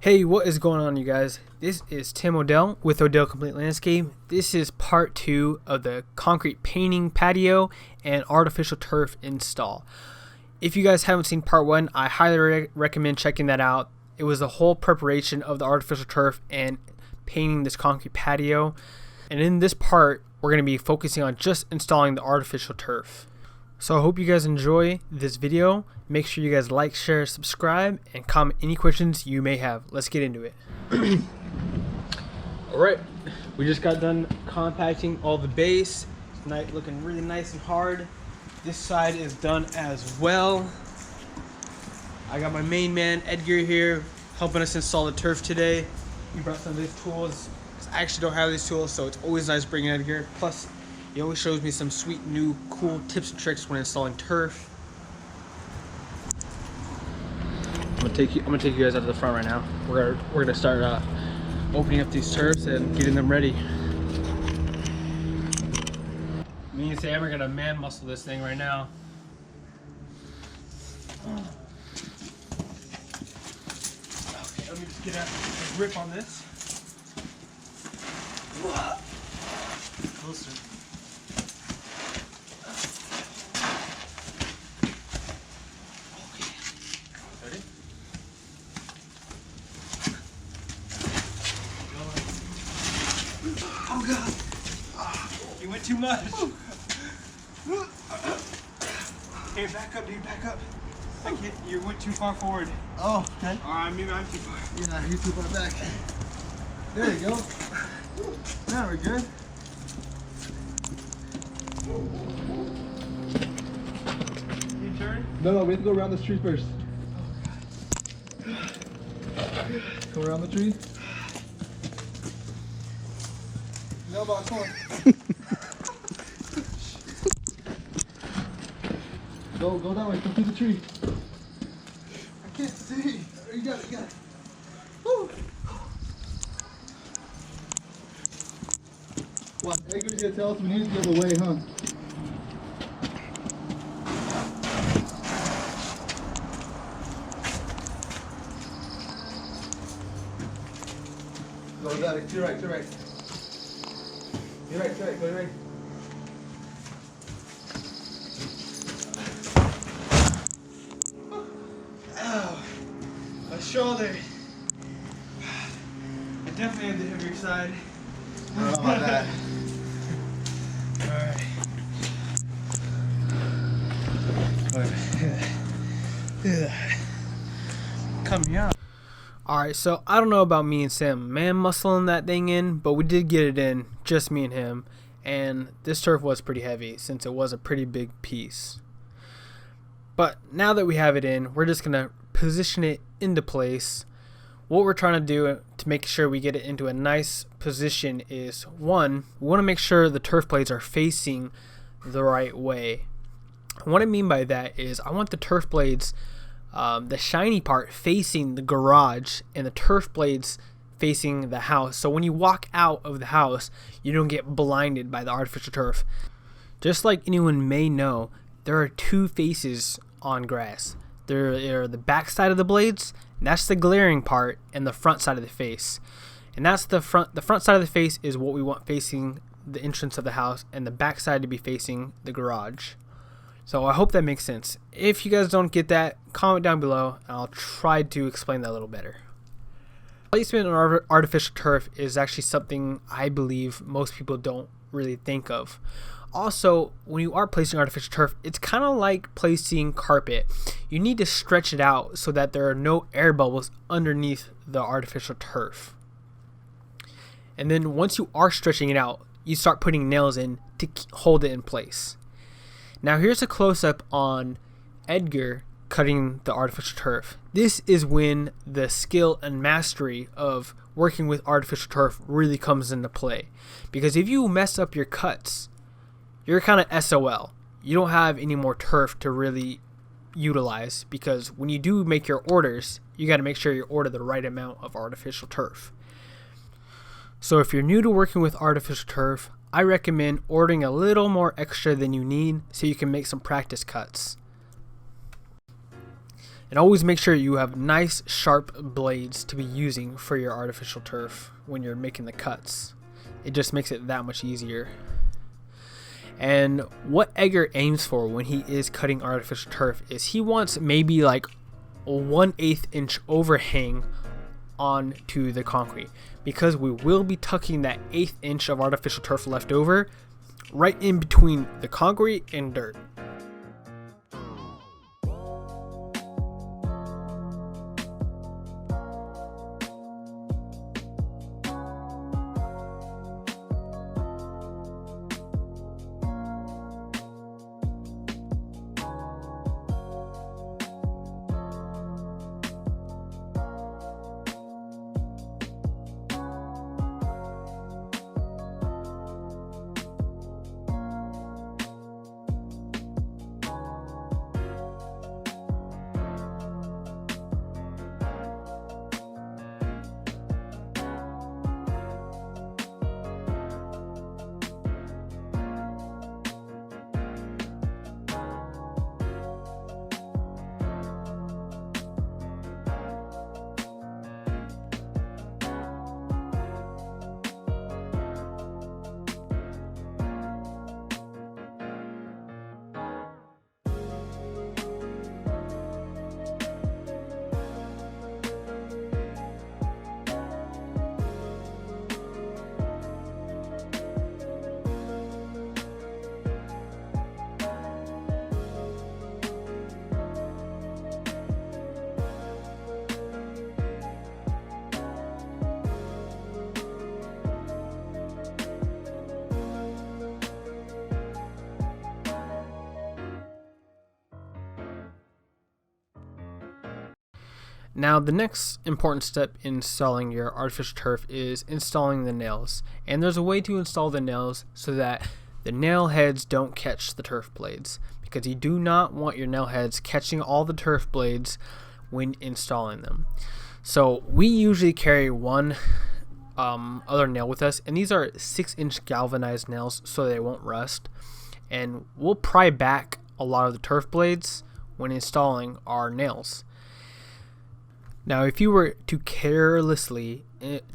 Hey, what is going on, you guys? This is Tim Odell with Odell Complete Landscape. This is part 2 of the concrete painting patio and artificial turf install. If you guys haven't seen part 1, I highly recommend checking that out. It was the whole preparation of the artificial turf and painting this concrete patio. And in this part, we're going to be focusing on just installing the artificial turf. So I hope you guys enjoy this video. Make sure you guys like, share, subscribe, and comment any questions you may have. Let's get into it. Alright, we just got done compacting all the base. It's looking really nice and hard. This side is done as well. I got my main man Edgar here helping us install the turf today. He brought some of his tools. I actually don't have these tools, so it's always nice bringing Edgar. Plus, he always shows me some sweet new cool tips and tricks when installing turf. I'm gonna take you guys out to the front right now. We're gonna start opening up these turfs and getting them ready. Me and Sam are gonna man muscle this thing right now. Okay, let me just get a grip on this. Closer. Oh God! You went too much. Hey, back up, dude. Back up. I can't. You went too far forward. Oh, okay. Maybe I'm too far. Yeah, you're too far back. There you go. Now we're good. Can you turn? No, we have to go around this tree first. Go around the tree. No, about come on. Go that way. Come through the tree. I can't see. You got it. You got it. Woo. What? Edgar's gonna tell us we need to get away, huh? Go that way. To your right. To your right. You're right, go right. Ow, my shoulder. I definitely have the heavier side. Oh, my bad. Alright. Coming out. Alright, so I don't know about me and Sam man muscling that thing in, but we did get it in, just me and him. And this turf was pretty heavy since it was a pretty big piece. But now that we have it in, we're just going to position it into place. What we're trying to do to make sure we get it into a nice position is, one, we want to make sure the turf blades are facing the right way. And what I mean by that is I want the turf blades, the shiny part facing the garage and the turf blades facing the house. So when you walk out of the house, you don't get blinded by the artificial turf. Just like anyone may know, there are two faces on grass. There are the back side of the blades, and that's the glaring part, and the front side of the face. And that's the front side of the face is what we want facing the entrance of the house, and the back side to be facing the garage. So I hope that makes sense. If you guys don't get that, comment down below and I'll try to explain that a little better. Placement on artificial turf is actually something I believe most people don't really think of. Also, when you are placing artificial turf, it's kind of like placing carpet. You need to stretch it out so that there are no air bubbles underneath the artificial turf. And then once you are stretching it out, you start putting nails in to hold it in place. Now here's a close-up on Edgar cutting the artificial turf. This is when the skill and mastery of working with artificial turf really comes into play. Because if you mess up your cuts, you're kind of SOL. You don't have any more turf to really utilize, because when you do make your orders, you got to make sure you order the right amount of artificial turf. So if you're new to working with artificial turf, I recommend ordering a little more extra than you need so you can make some practice cuts. And always make sure you have nice sharp blades to be using for your artificial turf when you're making the cuts. It just makes it that much easier. And what Edgar aims for when he is cutting artificial turf is he wants maybe like a 1/8 inch overhang onto the concrete, because we will be tucking that 1/8 inch of artificial turf left over right in between the concrete and dirt. Now, the next important step in installing your artificial turf is installing the nails. And there's a way to install the nails so that the nail heads don't catch the turf blades, because you do not want your nail heads catching all the turf blades when installing them. So we usually carry one other nail with us, and these are 6-inch galvanized nails so they won't rust. And we'll pry back a lot of the turf blades when installing our nails. Now, if you were to carelessly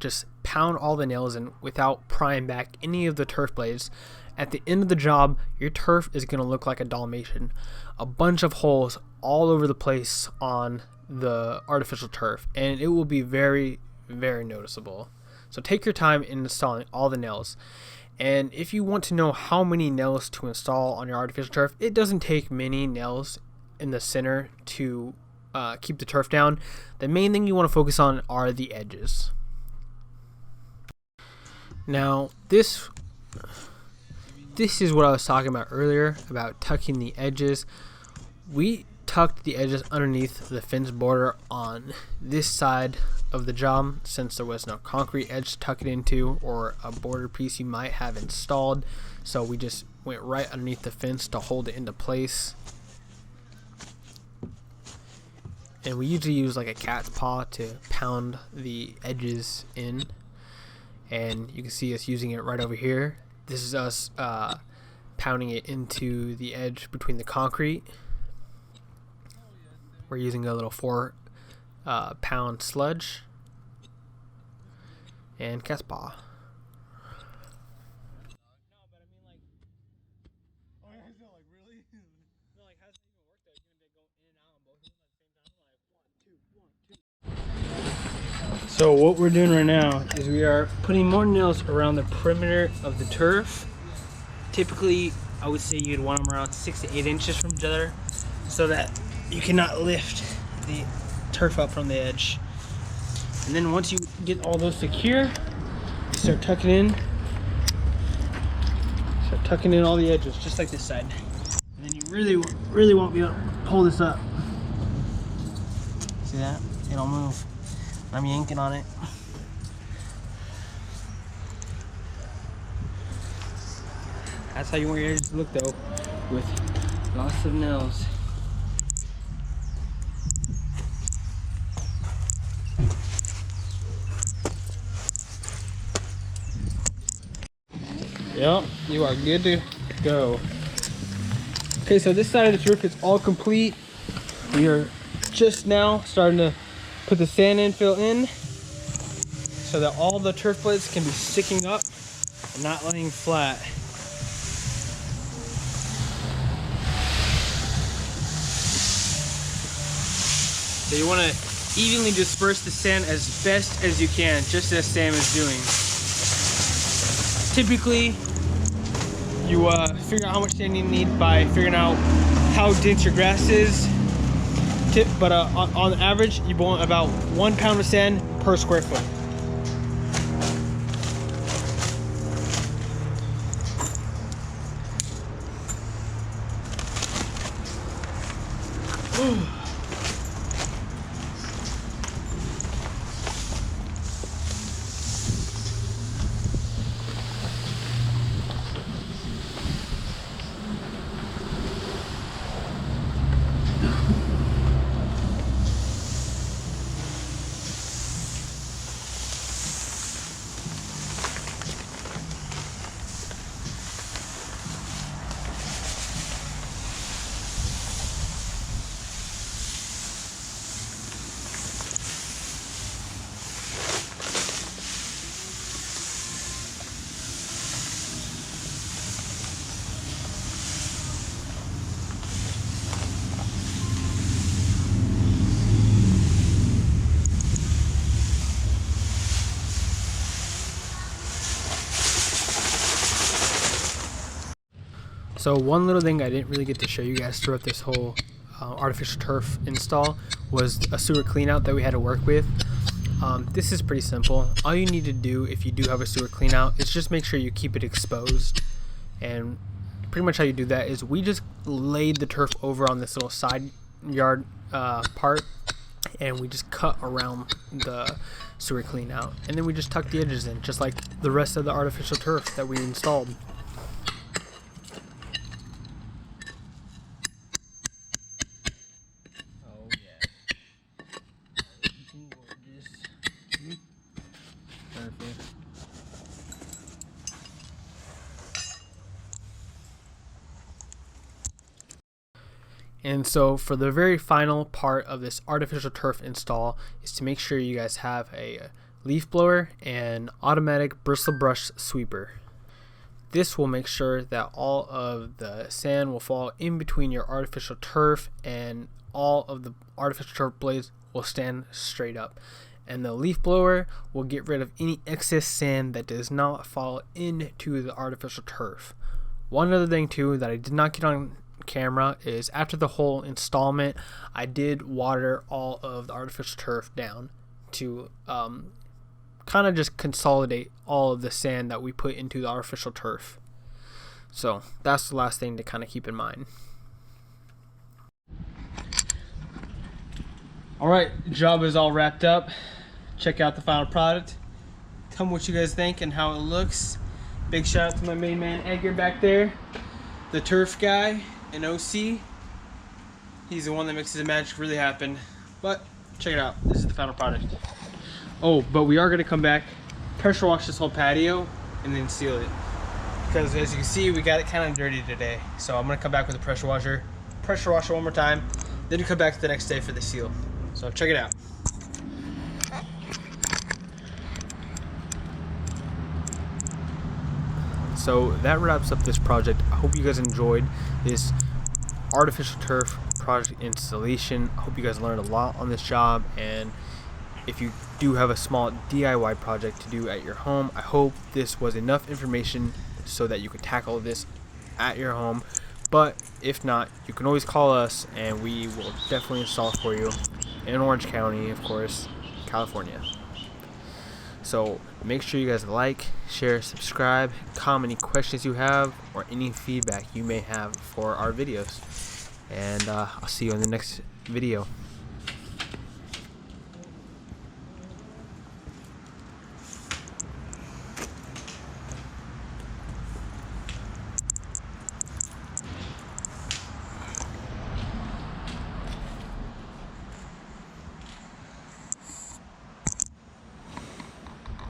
just pound all the nails in without prying back any of the turf blades, at the end of the job, your turf is going to look like a Dalmatian. A bunch of holes all over the place on the artificial turf, and it will be very, very noticeable. So take your time in installing all the nails. And if you want to know how many nails to install on your artificial turf, it doesn't take many nails in the center to keep the turf down. The main thing you want to focus on are the edges. Now, this is what I was talking about earlier about tucking the edges. We tucked the edges underneath the fence border on this side of the job, since there was no concrete edge to tuck it into or a border piece you might have installed. So we just went right underneath the fence to hold it into place. And we usually use like a cat's paw to pound the edges in. And you can see us using it right over here. This is us pounding it into the edge between the concrete. We're using a little 4-pound sludge and cat's paw. So what we're doing right now is we are putting more nails around the perimeter of the turf. Typically, I would say you'd want them around 6 to 8 inches from each other, so that you cannot lift the turf up from the edge. And then once you get all those secure, you start tucking in. Start tucking in all the edges, just like this side. And then you really won't be able to pull this up. See that? It'll move. I'm yanking on it. That's how you want your edges to look, though, with lots of nails. Yep, you are good to go. Okay, so this side of the roof is all complete. We are just now starting to put the sand infill in so that all the turf blades can be sticking up and not laying flat. So you want to evenly disperse the sand as best as you can, just as Sam is doing. Typically, you figure out how much sand you need by figuring out how dense your grass is. But on average, you want about 1 pound of sand per square foot. So one little thing I didn't really get to show you guys throughout this whole artificial turf install was a sewer cleanout that we had to work with. This is pretty simple. All you need to do if you do have a sewer cleanout is just make sure you keep it exposed. And pretty much how you do that is we just laid the turf over on this little side yard part, and we just cut around the sewer cleanout, and then we just tuck the edges in just like the rest of the artificial turf that we installed. And so for the very final part of this artificial turf install is to make sure you guys have a leaf blower and automatic bristle brush sweeper. This will make sure that all of the sand will fall in between your artificial turf, and all of the artificial turf blades will stand straight up. And the leaf blower will get rid of any excess sand that does not fall into the artificial turf. One other thing too that I did not get on camera is after the whole installment, I did water all of the artificial turf down to kind of just consolidate all of the sand that we put into the artificial turf. So that's the last thing to kind of keep in mind. Alright, job is all wrapped up. Check out the final product. Tell me what you guys think and how it looks. Big shout out to my main man Edgar back there, the turf guy and OC. He's the one that makes the magic really happen. But check it out, this is the final product. Oh, but we are going to come back, pressure wash this whole patio, and then seal it. Because as you can see, we got it kind of dirty today. So I'm going to come back with a pressure washer, pressure wash it one more time, then come back the next day for the seal. So check it out. So that wraps up this project. I hope you guys enjoyed this artificial turf project installation. I hope you guys learned a lot on this job, and if you do have a small DIY project to do at your home, I hope this was enough information so that you could tackle this at your home. But if not, you can always call us and we will definitely install it for you in Orange County, of course, California. So make sure you guys like, share, subscribe, comment any questions you have or any feedback you may have for our videos. And I'll see you in the next video.